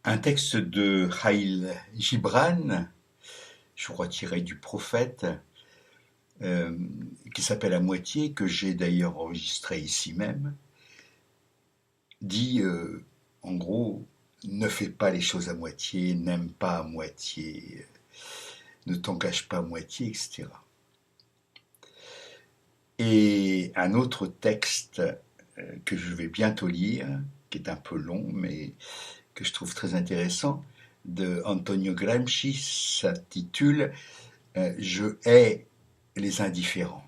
Un texte de Khalil Gibran, je crois tiré du Prophète, euh, qui s'appelle À moitié, que j'ai d'ailleurs enregistré ici même, dit en gros, ne fais pas les choses à moitié, n'aime pas à moitié, ne t'engage pas à moitié, etc. Et un autre texte que je vais bientôt lire, qui est un peu long, mais que je trouve très intéressant, de Antonio Gramsci, s'intitule Je hais les indifférents.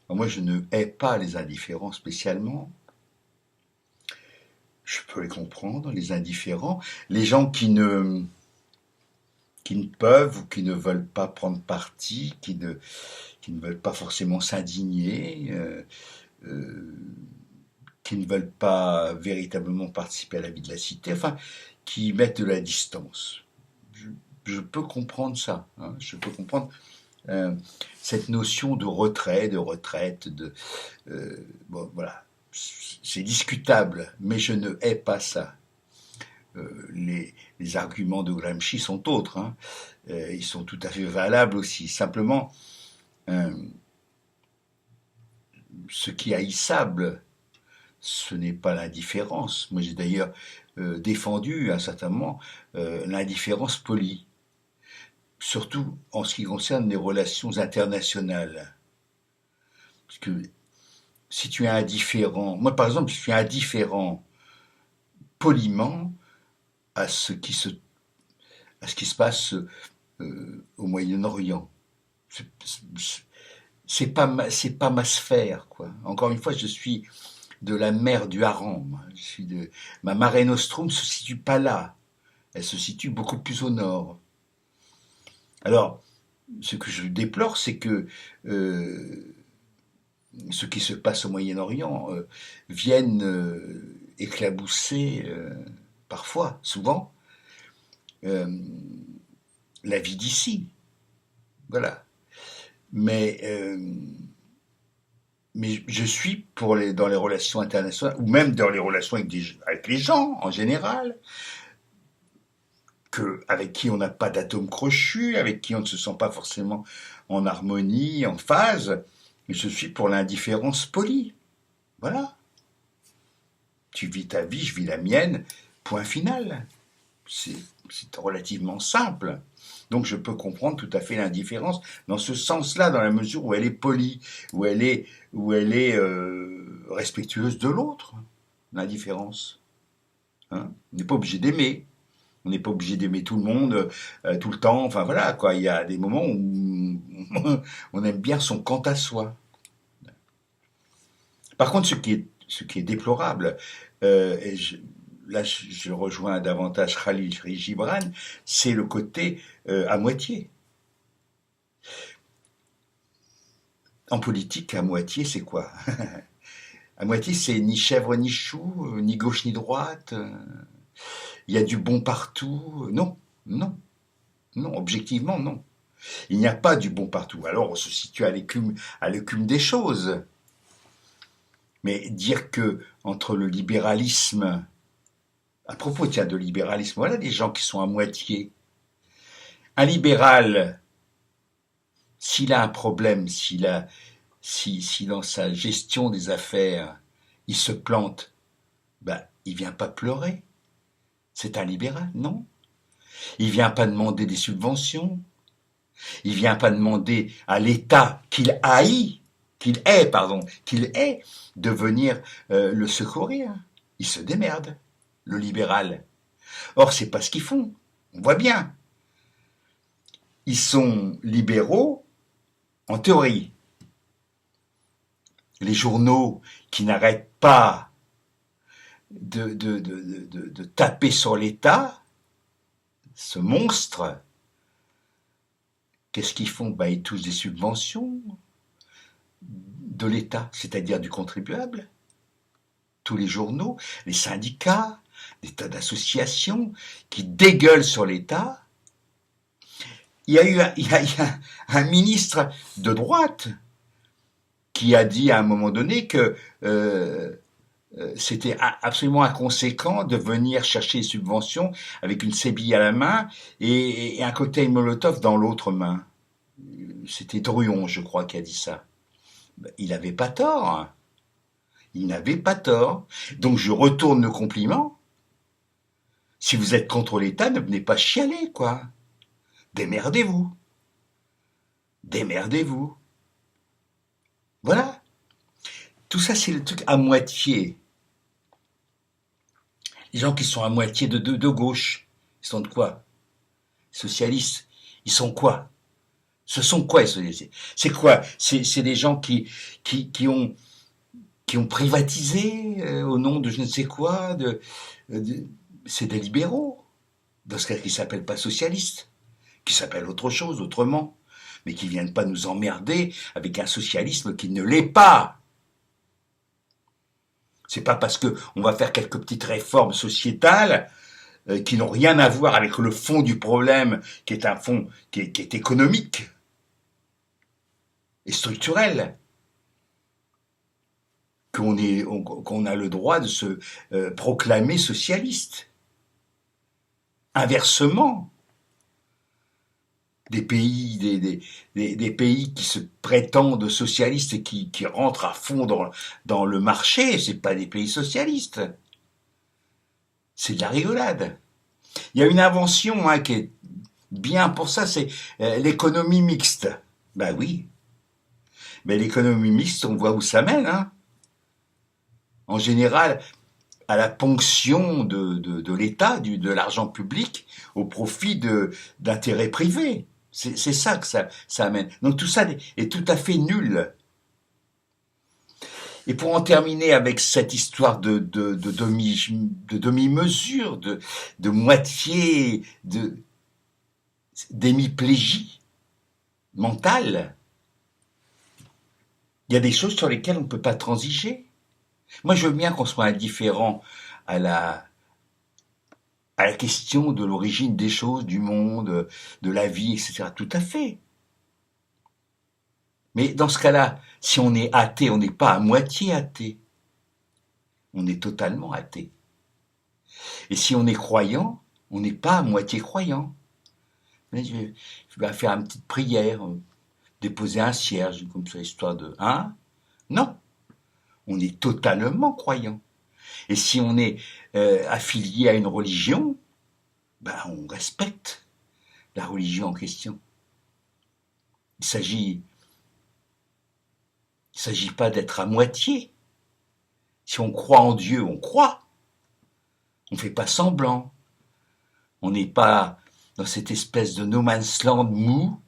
Alors moi, je ne hais pas les indifférents spécialement. Je peux les comprendre, les indifférents. Les gens qui ne peuvent ou qui ne veulent pas prendre parti, qui ne veulent pas forcément s'indigner, euh, qui ne veulent pas véritablement participer à la vie de la cité, enfin, qui mettent de la distance. Je, je peux comprendre ça, hein, je peux comprendre euh, cette notion de retrait, de retraite, bon, voilà, c'est discutable, mais je ne hais pas ça. Les arguments de Gramsci sont autres, hein. Ils sont tout à fait valables aussi. Simplement, euh, ce qui est haïssable, ce n'est pas l'indifférence. Moi, j'ai d'ailleurs défendu à un certain moment l'indifférence polie, surtout en ce qui concerne les relations internationales. Parce que si tu es indifférent, moi par exemple, je suis indifférent poliment à à ce qui se passe au Moyen-Orient. C'est pas ma sphère, quoi. Encore une fois, je suis de la mer du Haram. Ma Mare Nostrum se situe pas là. Elle se situe beaucoup plus au nord. Alors, ce que je déplore, c'est que ce qui se passe au Moyen-Orient vienne éclabousser parfois, souvent, euh, la vie d'ici. Voilà. Mais, euh, mais je suis dans les relations internationales, ou même dans les relations avec les gens en général, avec qui on n'a pas d'atome crochu, avec qui on ne se sent pas forcément en harmonie, en phase. Je suis pour l'indifférence polie. Voilà. Tu vis ta vie, je vis la mienne, point final. C'est relativement simple. Donc je peux comprendre tout à fait l'indifférence dans ce sens-là, dans la mesure où elle est polie, où elle est respectueuse de l'autre, l'indifférence. Hein, on n'est pas obligé d'aimer. On n'est pas obligé d'aimer tout le monde tout le temps. Enfin voilà, quoi. Il y a des moments où on aime bien son quant à soi. Par contre, ce qui est déplorable, et là je rejoins davantage Khalil Gibran, c'est le côté à moitié. En politique, à moitié, c'est quoi? À moitié, c'est ni chèvre ni chou, ni gauche ni droite. Il y a du bon partout. Non, non, non, objectivement, non. Il n'y a pas du bon partout. Alors on se situe à l'écume des choses. Mais dire que entre le libéralisme, à propos tiens, de libéralisme, voilà des gens qui sont à moitié. Un libéral, s'il a un problème, si dans sa gestion des affaires, il se plante, ben, il vient pas pleurer. C'est un libéral, non? Il vient pas demander des subventions. Il vient pas demander à l'État qu'il hait, de venir le secourir. Il se démerde, le libéral. Or, c'est pas ce qu'ils font. On voit bien. Ils sont libéraux en théorie. Les journaux qui n'arrêtent pas de taper sur l'État, ce monstre, qu'est-ce qu'ils font? Ben, ils touchent des subventions de l'État, c'est-à-dire du contribuable. Tous les journaux, les syndicats, des tas d'associations qui dégueulent sur l'État. Il y a un ministre de droite qui a dit à un moment donné que c'était absolument inconséquent de venir chercher des subventions avec une sébille à la main et un cocktail Molotov dans l'autre main. C'était Druon, je crois, qui a dit ça. Il n'avait pas tort. Hein. Il n'avait pas tort. Donc je retourne le compliment. Si vous êtes contre l'État, ne venez pas chialer, quoi. Démerdez-vous. Démerdez-vous. Voilà. Tout ça, c'est le truc à moitié. Les gens qui sont à moitié de gauche, ils sont de quoi? Socialistes. Ils sont quoi? Ce sont quoi les socialistes? C'est quoi? C'est des gens qui ont privatisé au nom de je ne sais quoi. C'est des libéraux. Dans ce cas, qui ne s'appellent pas socialistes, qui s'appellent autre chose, autrement, mais qui ne viennent pas nous emmerder avec un socialisme qui ne l'est pas. C'est pas parce que on va faire quelques petites réformes sociétales qui n'ont rien à voir avec le fond du problème, qui est un fond qui est économique et structurel, qu'on a le droit de se proclamer socialiste. Inversement, des pays qui se prétendent socialistes et qui rentrent à fond dans le marché, c'est pas des pays socialistes. C'est de la rigolade. Il y a une invention qui est bien pour ça, c'est l'économie mixte. Ben oui. Mais l'économie mixte, on voit où ça mène. Hein. En général, à la ponction de l'État, de l'argent public, au profit d'intérêts privés. C'est ça que ça amène. Donc tout ça est tout à fait nul. Et pour en terminer avec cette histoire de demi-mesure, de moitié, d'hémiplégie mentale, il y a des choses sur lesquelles on ne peut pas transiger. Moi, je veux bien qu'on soit indifférent à la question de l'origine des choses, du monde, de la vie, etc. Tout à fait. Mais dans ce cas-là, si on est athée, on n'est pas à moitié athée. On est totalement athée. Et si on est croyant, on n'est pas à moitié croyant. Je vais faire une petite prière, déposer un cierge, comme ça, histoire de... Hein? Non. On est totalement croyant. Et si on est affilié à une religion, ben on respecte la religion en question. Il s'agit pas d'être à moitié. Si on croit en Dieu, on croit. On ne fait pas semblant. On n'est pas dans cette espèce de no man's land mou,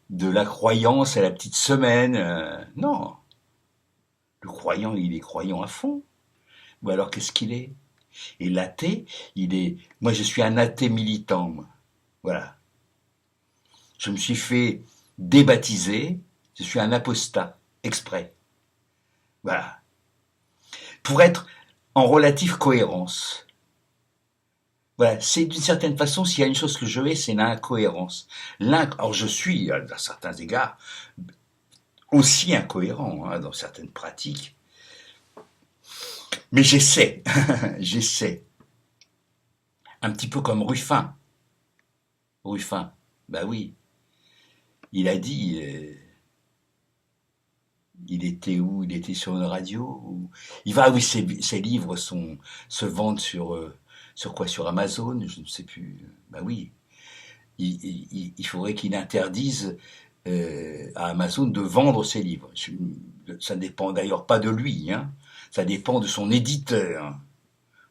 de la croyance à la petite semaine. Non. Le croyant, il est croyant à fond. Ou alors qu'est-ce qu'il est? Et l'athée, moi je suis un athée militant, moi. Voilà. Je me suis fait débaptiser, je suis un apostat, exprès. Voilà. Pour être en relative cohérence. Voilà, c'est d'une certaine façon, s'il y a une chose que je hais, c'est l'incohérence. Alors je suis, à certains égards, aussi incohérent dans certaines pratiques. Mais j'essaie, j'essaie. Un petit peu comme Ruffin. Ruffin, bah oui. Il a dit, il était où? Il était sur une radio. Oui, ses livres se vendent sur quoi? Sur Amazon, je ne sais plus. Bah oui. Il faudrait qu'il interdise à Amazon de vendre ses livres. Ça ne dépend d'ailleurs pas de lui, hein. Ça dépend de son éditeur.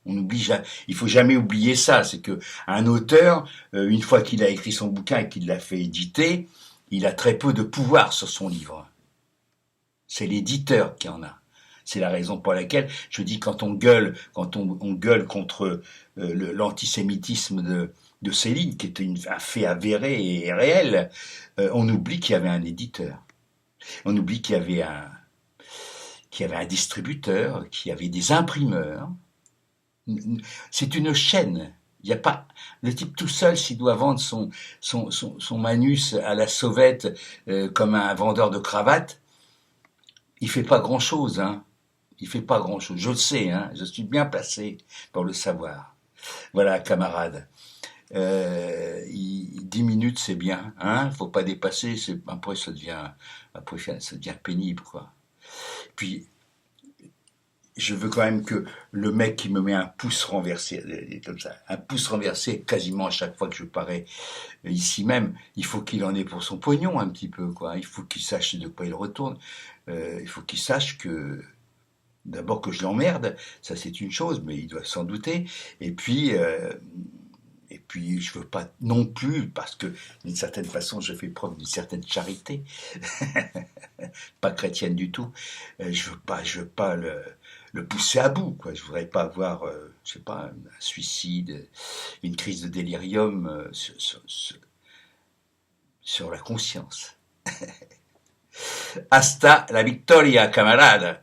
Il faut jamais oublier ça, c'est que un auteur, une fois qu'il a écrit son bouquin et qu'il l'a fait éditer, il a très peu de pouvoir sur son livre. C'est l'éditeur qui en a. C'est la raison pour laquelle je dis quand on gueule contre l'antisémitisme de Céline, qui était un fait avéré et réel, on oublie qu'il y avait un éditeur. On oublie qu'il y avait un distributeur, qu'il y avait des imprimeurs. C'est une chaîne. Il n'y a pas le type tout seul s'il doit vendre son manus à la sauvette comme un vendeur de cravates, il fait pas grand chose, hein. Il fait pas grand-chose. Je le sais, hein, je suis bien placé pour le savoir. Voilà, camarade. 10 minutes, c'est bien, hein. Faut pas dépasser. Après, ça devient pénible, quoi. Puis, je veux quand même que le mec qui me met un pouce renversé, comme ça, un pouce renversé quasiment à chaque fois que je parais ici même, il faut qu'il en ait pour son pognon un petit peu, quoi. Il faut qu'il sache de quoi il retourne. Il faut qu'il sache que d'abord que je l'emmerde, ça c'est une chose, mais il doit s'en douter. Et puis, euh, et puis je veux pas non plus, parce que d'une certaine façon, je fais preuve d'une certaine charité, pas chrétienne du tout. Je veux pas le pousser à bout, quoi. Je voudrais pas avoir, je sais pas, un suicide, une crise de délirium sur la conscience. Hasta la victoria, camarade.